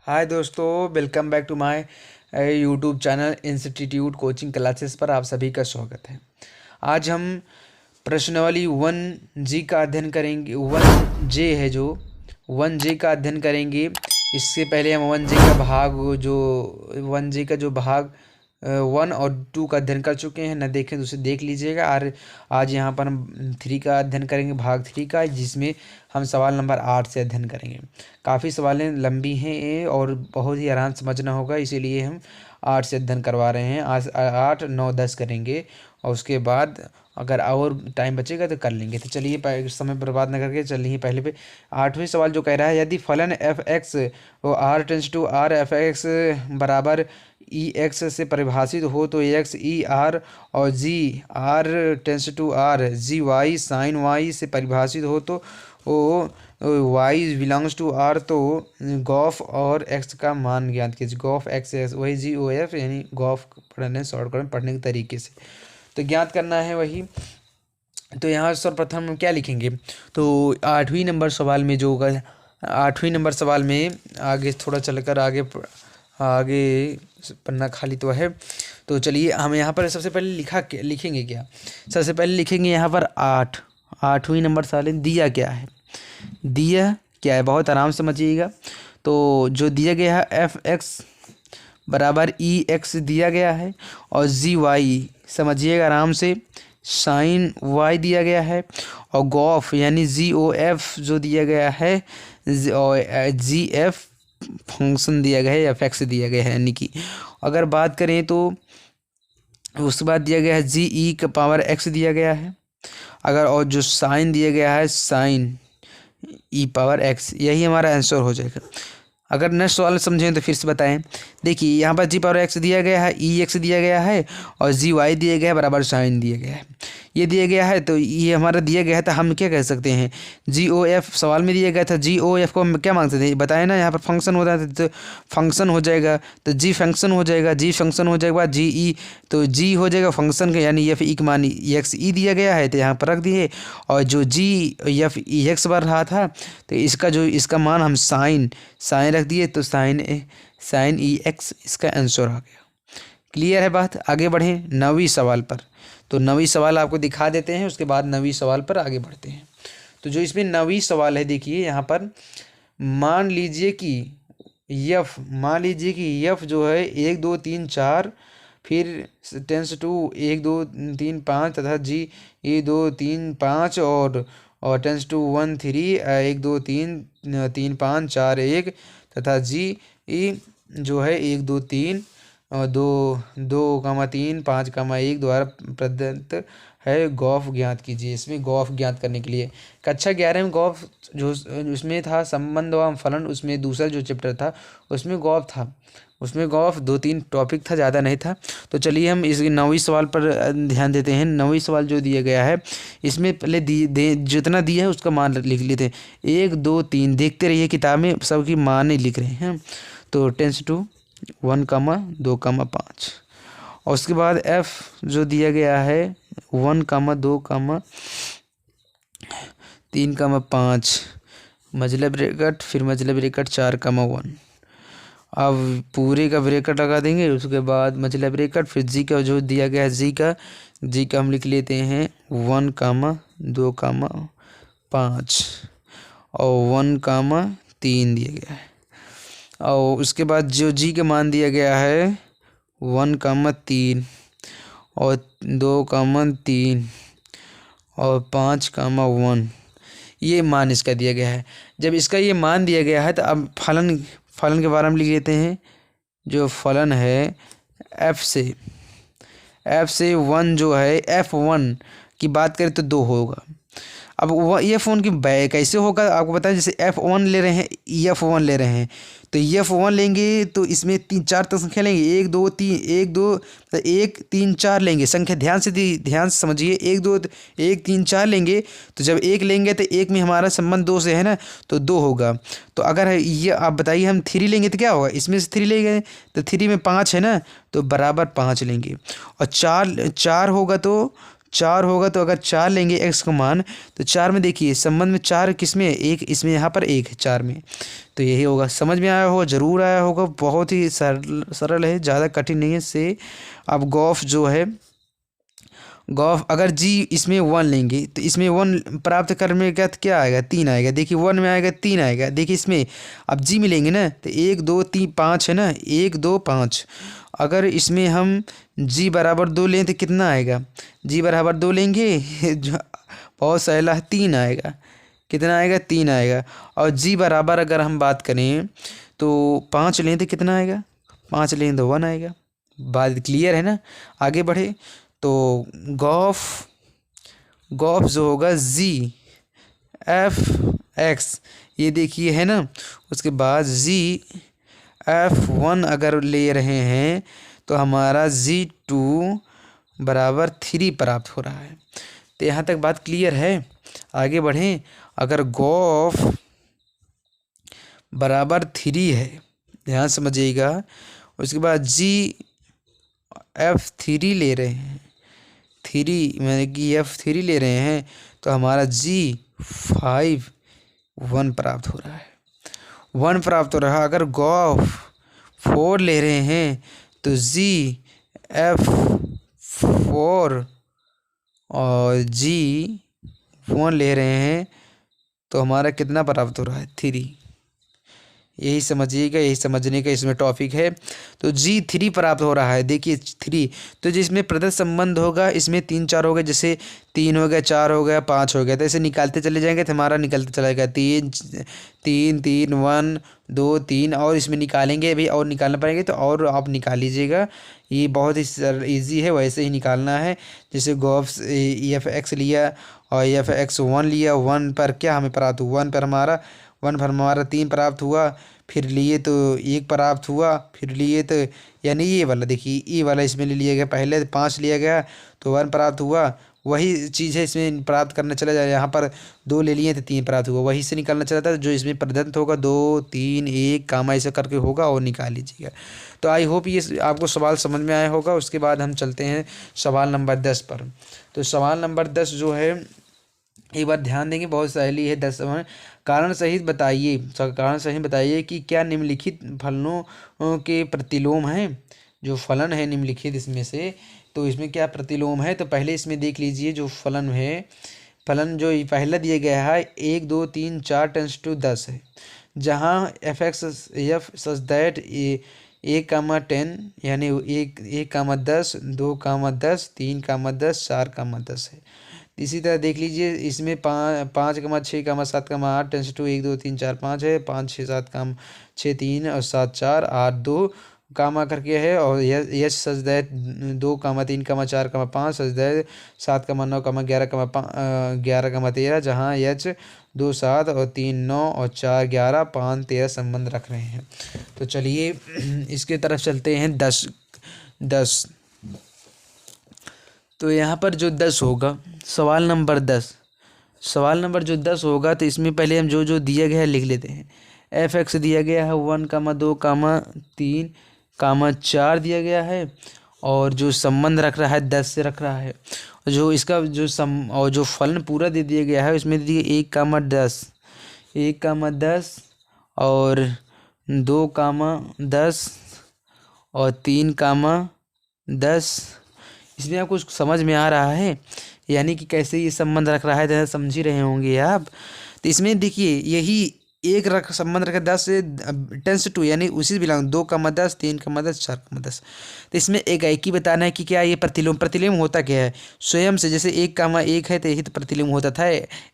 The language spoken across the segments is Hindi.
हाय दोस्तों, welcome back to my YouTube channel institute coaching classes पर आप सभी का स्वागत है। आज हम प्रश्नावली 1G का अध्ययन करेंगे। 1J है जो 1J का अध्ययन करेंगे। इससे पहले हम 1J का भाग जो 1J का जो भाग 1 और 2 का अध्ययन कर चुके हैं। न देखें तो उसे देख लीजिएगा। और आज यहाँ पर हम 3 का अध्ययन करेंगे, भाग 3 का, जिसमें हम सवाल नंबर 8 से अध्ययन करेंगे। काफ़ी सवालें लंबी हैं ये और बहुत ही आराम समझना होगा, इसीलिए हम 8 से अध्ययन करवा रहे हैं। आज 8, 9, 10 करेंगे और उसके बाद अगर और टाइम बचेगा तो कर लेंगे। तो चलिए समय बर्बाद न करके चलिए पहले पे 8वें सवाल जो कह रहा है, यदि फलन एफ एक्स और R tends to R F X बराबर ई एक्स से परिभाषित हो तो एक्स ई आर और g R tends to R g y sine y से परिभाषित हो तो o y belongs to R, तो गॉफ और एक्स का मान ज्ञात कीजिए। गॉफ एक्स एक्स वही जी ओ एफ, यानी गॉफ पढ़ने शॉर्टकट पढ़ने के तरीके से तो ज्ञात करना है वही। तो यहाँ सर्वप्रथम हम क्या लिखेंगे, तो 8वें नंबर सवाल में जो होगा, 8वें नंबर सवाल में आगे थोड़ा चलकर आगे पन्ना खाली तो है। तो चलिए हम यहाँ पर सबसे पहले लिखेंगे क्या, सबसे पहले लिखेंगे यहाँ पर 8वें नंबर सवाल में दिया क्या है। दिया क्या है बहुत आराम से समझिएगा। तो जो दिया गया है एफ एक्स बराबर ई एक्स दिया गया है और जी वाई समझिएगा आराम से, साइन वाई दिया गया है और गॉफ यानी जी ओ एफ जो दिया गया है और जी एफ फंक्शन दिया गया है, एफ एक्स दिया गया है। यानी कि अगर बात करें तो उसके बाद दिया गया है जी ई का पावर एक्स दिया गया है, अगर और जो साइन दिया गया है साइन ई पावर एक्स, यही हमारा आंसर हो जाएगा। अगर नेक्स्ट सवाल समझें तो फिर से बताएं। देखिए यहाँ पर जी पावर एक्स दिया गया है, ई एक्स दिया गया है और जी वाई दिया गया है बराबर साइन दिया गया है। ये दिया गया है तो ये हमारा दिया गया है, तो हम क्या कह सकते हैं, जी ओ एफ सवाल में दिया गया था, जी ओ एफ को हम क्या मांगते थे बताए ना, यहाँ पर फंक्शन होता है तो फंक्शन हो जाएगा, तो जी फंक्शन हो जाएगा, जी फंक्शन हो जाएगा बाद जी ई, तो जी हो जाएगा फंक्शन का यानी एफ ई का मान एक्स ई दिया गया है तो यहाँ पर रख दिए, और जो जी एफ ई एक्स बढ़ रहा था तो इसका मान हम साइन रख दिए, तो साइन ई एक्स इसका आंसर आ गया। क्लियर है बात। आगे बढ़ें 9वीं सवाल पर। तो 9वीं सवाल आपको दिखा देते हैं, उसके बाद 9वीं सवाल पर आगे बढ़ते हैं। तो जो इसमें 9वीं सवाल है, देखिए यहाँ पर मान लीजिए कि यफ जो है 1 2 3 4 फिर टेंस टू 1 2 3 5 तथा जी 1 2 3 5 और टेंस टू 1 3 1 2 3 3 5 4 1 तथा जी जो है 1 2 3 2 2 3 5 1 द्वारा प्रदत्त है। गॉफ ज्ञात कीजिए। इसमें गॉफ ज्ञात करने के लिए कक्षा 11 में गॉफ जो उसमें था संबंध व फलन, उसमें दूसरा जो चैप्टर था उसमें गॉफ था, उसमें गॉफ 2-3 टॉपिक था, ज़्यादा नहीं था। तो चलिए हम इस 9वीं सवाल पर ध्यान देते हैं। 9वीं सवाल जो दिया गया है इसमें पहले जितना दिया है उसका मान लिख लेते हैं। 1 2 3 देखते रहिए किताब में सबकी मान नहीं लिख रहे हैं। तो टेंस टू 1, 2, 5 और उसके बाद एफ जो दिया गया है 1, 2, 3, 5 मजला ब्रैकेट, फिर मजला ब्रैकेट 4, 1। अब पूरे का ब्रैकेट लगा देंगे, उसके बाद मजला ब्रैकेट, फिर जी का जो दिया गया है जी का हम लिख लेते हैं 1, 2, 5 और 1, 3 दिया गया है। और उसके बाद जो जी का मान दिया गया है 1, 3 और 2, 3 और 5, 1, ये मान इसका दिया गया है। जब इसका ये मान दिया गया है तो अब फलन के बारे में लिख लेते हैं। जो फलन है एफ से 1 जो है F1 की बात करें तो 2 होगा। अब ये फ़ोन की कैसे होगा आपको बताएं, जैसे F1 ले रहे हैं, F1 ले रहे हैं, तो F1 लेंगे तो इसमें 3-4 तक संख्या लेंगे, 1 2 3 4 लेंगे संख्या, ध्यान से समझिए, 1 2 1 3 4 लेंगे। तो जब 1 लेंगे तो 1 में हमारा संबंध 2 से है ना, तो 2 होगा। तो अगर ये आप बताइए हम 3 लेंगे तो क्या होगा, इसमें से 3 लेंगे तो 3 में 5 है ना, तो बराबर 5 लेंगे। और 4 होगा तो 4 होगा तो अगर 4 लेंगे x का मान, तो 4 में देखिए संबंध में 4 किस में है, एक इसमें, यहाँ पर 1 है 4 में, तो यही होगा। समझ में आया होगा, ज़रूर आया होगा, बहुत ही सरल सरल है, ज़्यादा कठिन नहीं है। से अब गॉफ जो है, गॉफ अगर जी इसमें 1 लेंगे तो इसमें 1 प्राप्त करने का तो क्या आएगा, 3 आएगा। देखिए 1 में आएगा 3 आएगा। देखिए इसमें अब जी मिलेंगे ना, तो 1 2 3 5 है ना, 1 2 5। अगर इसमें हम जी बराबर 2 लें तो कितना आएगा, जी बराबर 2 लेंगे बहुत सहेला है, 3 आएगा। कितना आएगा, 3 आएगा। और जी बराबर अगर हम बात करें तो 5 लें तो कितना आएगा, 5 लें तो 1 आएगा। बात क्लियर है ना। आगे बढ़े तो गॉफ, गॉफ जो होगा जी एफ एक्स, ये देखिए है ना। उसके बाद जी F1 अगर ले रहे हैं तो हमारा Z2 बराबर 3 प्राप्त हो रहा है। तो यहाँ तक बात क्लियर है। आगे बढ़ें, अगर गॉफ बराबर 3 है, ध्यान समझिएगा। उसके बाद F3 ले रहे हैं, 3 मैंने कि F3 ले रहे हैं, तो हमारा G5 1 प्राप्त हो रहा है, 1 प्राप्त हो रहा है। अगर गॉफ 4 ले रहे हैं तो F4 और G1 ले रहे हैं, तो हमारा कितना प्राप्त हो रहा है, 3। यही समझिएगा, यही समझने का इसमें टॉपिक है। तो G3 प्राप्त हो रहा है। देखिए 3, तो जिसमें प्रदत्त संबंध होगा इसमें 3 4 हो गए, जैसे 3 हो गया, 4 हो गया, 5 हो गया, तो ऐसे निकालते चले जाएंगे तो हमारा निकलते चला जाएगा 3 3 3 1 2 3, और इसमें निकालेंगे अभी, और निकालना पड़ेगा तो और आप निकाल लीजिएगा। ये बहुत ही ईजी है, वैसे ही निकालना है। जैसे गॉफ EF लिया और EF1 लिया, 1 पर क्या हमें प्राप्त हुआ, 1 पर हमारा 3 प्राप्त हुआ, फिर लिए तो 1 प्राप्त हुआ, फिर लिए तो यानी ये वाला देखिए, ये वाला इसमें ले लिया गया, पहले 5 लिया गया तो 1 प्राप्त हुआ। वही चीज़ है इसमें प्राप्त करना चला जाए, यहाँ पर 2 ले लिए तो 3 प्राप्त हुआ, वही से निकालना चला था। जो इसमें प्रदत्त होगा 2 3 1 कामा ऐसा करके होगा और निकाल लीजिएगा। तो आई होप ये आपको सवाल समझ में आया होगा। उसके बाद हम चलते हैं सवाल नंबर 10 पर। तो सवाल नंबर 10 जो है, एक बार ध्यान देंगे, बहुत सहेली है। 10 कारण सहित बताइए, कारण सहित बताइए कि क्या निम्नलिखित फलनों के प्रतिलोम हैं। जो फलन है निम्नलिखित इसमें से, तो इसमें क्या प्रतिलोम है। तो पहले इसमें देख लीजिए जो फलन है, फलन जो पहला दिया गया है 1 2 3 4 टेंस टू 10 है, जहाँ f(x) f सच दैट 1, 10 यानी 1, 10 2, 10 3, 10 4, 10 है। इसी तरह देख लीजिए इसमें 5, 6, 7, 8 टेंस टू 1 2 3 4 5 है, 5 6 7 6 3 और 7 4 8 2 कामा करके है। और यच सच दैट 2, 3, 4, 5 सच दैट 7, 9, 11, 11, 13, जहाँ यच 2 7 और 3 9 और 4 11 5 13 संबंध रख रहे हैं। तो चलिए इसके तरफ चलते हैं 10। तो यहाँ पर जो 10 होगा, सवाल नंबर 10, सवाल नंबर जो 10 होगा, तो इसमें पहले हम जो दिया गया है लिख लेते हैं। f(x) दिया गया है 1, 2, 3, 4 दिया गया है, और जो संबंध रख रहा है 10 से रख रहा है। जो इसका और जो फलन पूरा दे दिया गया है उसमें दे दिया 1, 10, 1, 10 और 2, 10 और 3, 10। इसमें आपको समझ में आ रहा है, यानी कि कैसे ये संबंध रख रहा है, तो समझ ही रहे होंगे आप। तो इसमें देखिए यही एक संबंध रखा 10 से 10 टू, यानी उसी से बिलोंग 2, 10 3, 10 4, 10। तो इसमें एक ही बताना है कि क्या ये प्रतिलोम, प्रतिलोम होता क्या है स्वयं से। जैसे 1, 1 है तो यही तो प्रतिलोम होता था।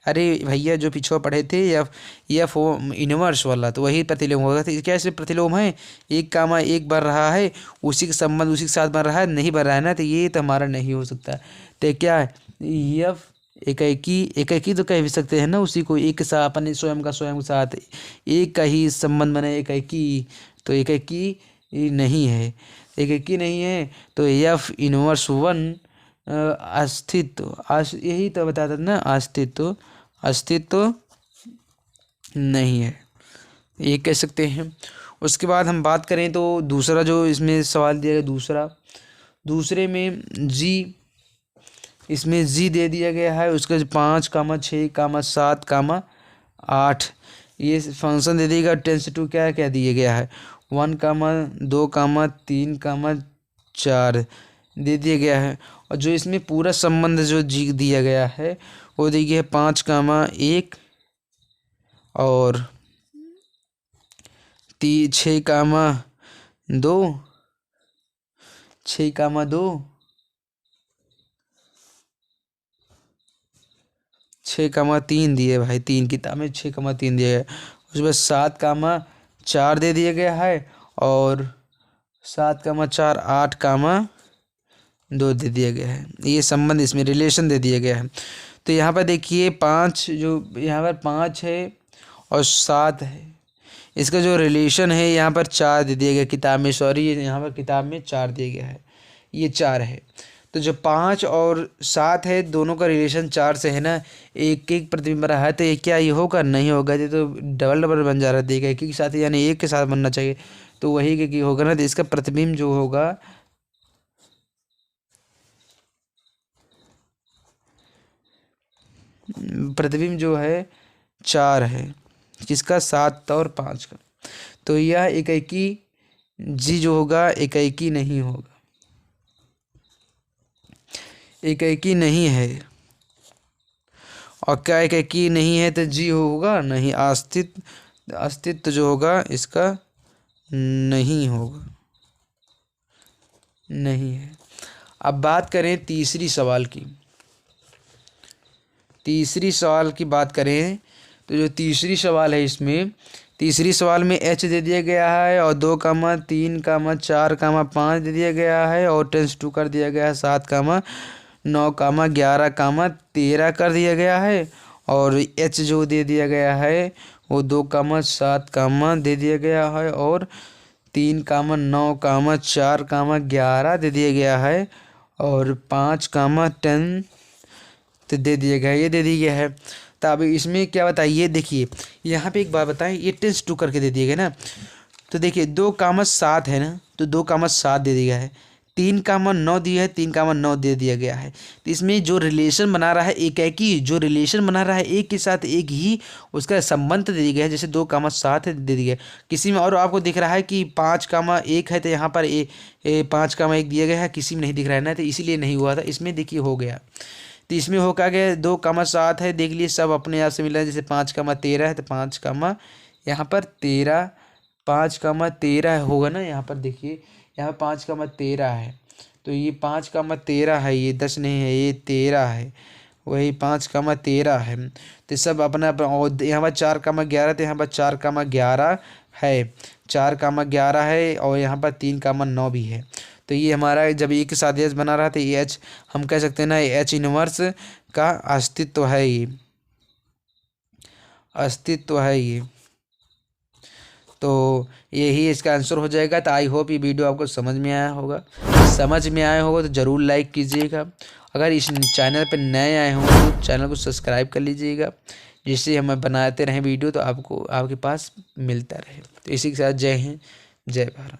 अरे भैया जो पीछे पढ़े थे या इनवर्स वाला, तो वही प्रतिलोम होगा। तो क्या इसमें प्रतिलोम है, 1, 1 बन रहा है, उसी का संबंध उसी के साथ बन रहा है, नहीं बन रहा है ना, तो ये तो हमारा नहीं हो सकता। तो क्या है यफ एकाकी तो कह भी सकते हैं ना, उसी को एक के साथ अपने स्वयं के साथ एक का ही संबंध बने एकाकी, तो एकाकी नहीं है, एकाकी नहीं है। तो एफ इनवर्स 1 अस्तित्व, यही तो बताता ना, अस्तित्व नहीं है, ये कह सकते हैं। उसके बाद हम बात करें तो दूसरा जो इसमें सवाल दिया गया, दूसरे में इसमें जी दे दिया गया है, उसके 5,6,7,8 ये फंक्शन दे देगा। 10 से 2 क्या क्या दिया गया है, 1,2,3,4 दे दिया गया है। और जो इसमें पूरा संबंध जो जी दिया गया है वो दिया गया है 5,1 और 6,2 6,2 6,3 दिए भाई, 3 किताब में 6,3 दिया गया। उसके बाद 7,4 दे दिया गया है और 7,4 8,2 दे दिया गया है। ये संबंध इसमें रिलेशन दे दिया गया है। तो यहाँ पर देखिए 5 जो यहाँ पर 5 है और 7 है, इसका जो रिलेशन है यहाँ पर 4 दे दिया गया किताब में, सॉरी यहाँ पर किताब में 4 दिया गया है, ये 4 है। तो जो 5 और 7 है दोनों का रिलेशन 4 से है ना, एक एक प्रतिबिंब रहा है, तो ये क्या ये होगा, नहीं होगा, ये तो डबल डबल बन जा रहा है। देखा एक के साथ यानी एक के साथ बनना चाहिए, तो वही की होगा ना, तो इसका प्रतिबिंब जो होगा प्रतिबिंब जो है 4 है, किसका, 7 और 5 का। तो यह इकाई जी जो होगा इकाई नहीं होगा, इकाई नहीं है। और क्या इकाई नहीं है तो जी होगा नहीं, अस्तित्व जो होगा इसका नहीं होगा, नहीं है। अब बात करें तीसरी सवाल की, तीसरी सवाल की बात करें तो जो तीसरी सवाल है इसमें, तीसरी सवाल में एच दे दिया गया है और 2,3,4,5 दे दिया गया है और 10 से 2 कर दिया गया है, 7,9,11,13 कर दिया गया है। और एच जो दे दिया गया है वो 2,7 दे दिया गया है और 3,9,4,11 दे दिया गया है और 5,10 तो दे दिया गया है, ये दे दिया गया है। तो अब इसमें क्या बताइए, देखिए यहाँ पे एक बात बताएं, ये 10 से 2 करके दे दिया गया ना, तो देखिए 2,7 है ना, तो 2,7 दे दिया है, 3,9 दिया है, 3,9 दे दिया गया है। तो इसमें जो रिलेशन बना रहा है एक जो रिलेशन बना रहा है एक के साथ एक ही उसका संबंध दे दिया गया है, जैसे 2,7 है दे दिया गया। किसी में और आपको दिख रहा है कि 5,1 है, तो यहाँ पर 5,1 दिया गया है, किसी में नहीं दिख रहा है ना, तो इसीलिए नहीं हुआ था। इसमें देखिए हो गया, तो इसमें हो क्या गया, 2,7 है, देख लिए सब अपने आप से मिल रहा है, जैसे 5,13 है तो 5, यहाँ पर 13, 5,13 होगा ना, यहाँ पर देखिए यहाँ 5,13 है, तो ये 5,13 है, ये 10 नहीं है, ये 13 है, वही 5,13 है। तो सब अपना और यहाँ पर 4,11 तो यहाँ पर 4,11 है, 4,11 है और यहाँ पर 3,9 भी है। तो ये हमारा जब एक साथ एच बना रहा था, ये एच हम कह सकते हैं ना, एच इनवर्स का अस्तित्व है, ये अस्तित्व है ये। तो यही इसका आंसर हो जाएगा। तो आई होप ये वीडियो आपको समझ में आया होगा, तो ज़रूर लाइक कीजिएगा। अगर इस चैनल पर नए आए हों तो चैनल को सब्सक्राइब कर लीजिएगा, जिससे हम बनाते रहें वीडियो तो आपको आपके पास मिलता रहे। तो इसी के साथ जय हिंद, जय भारत।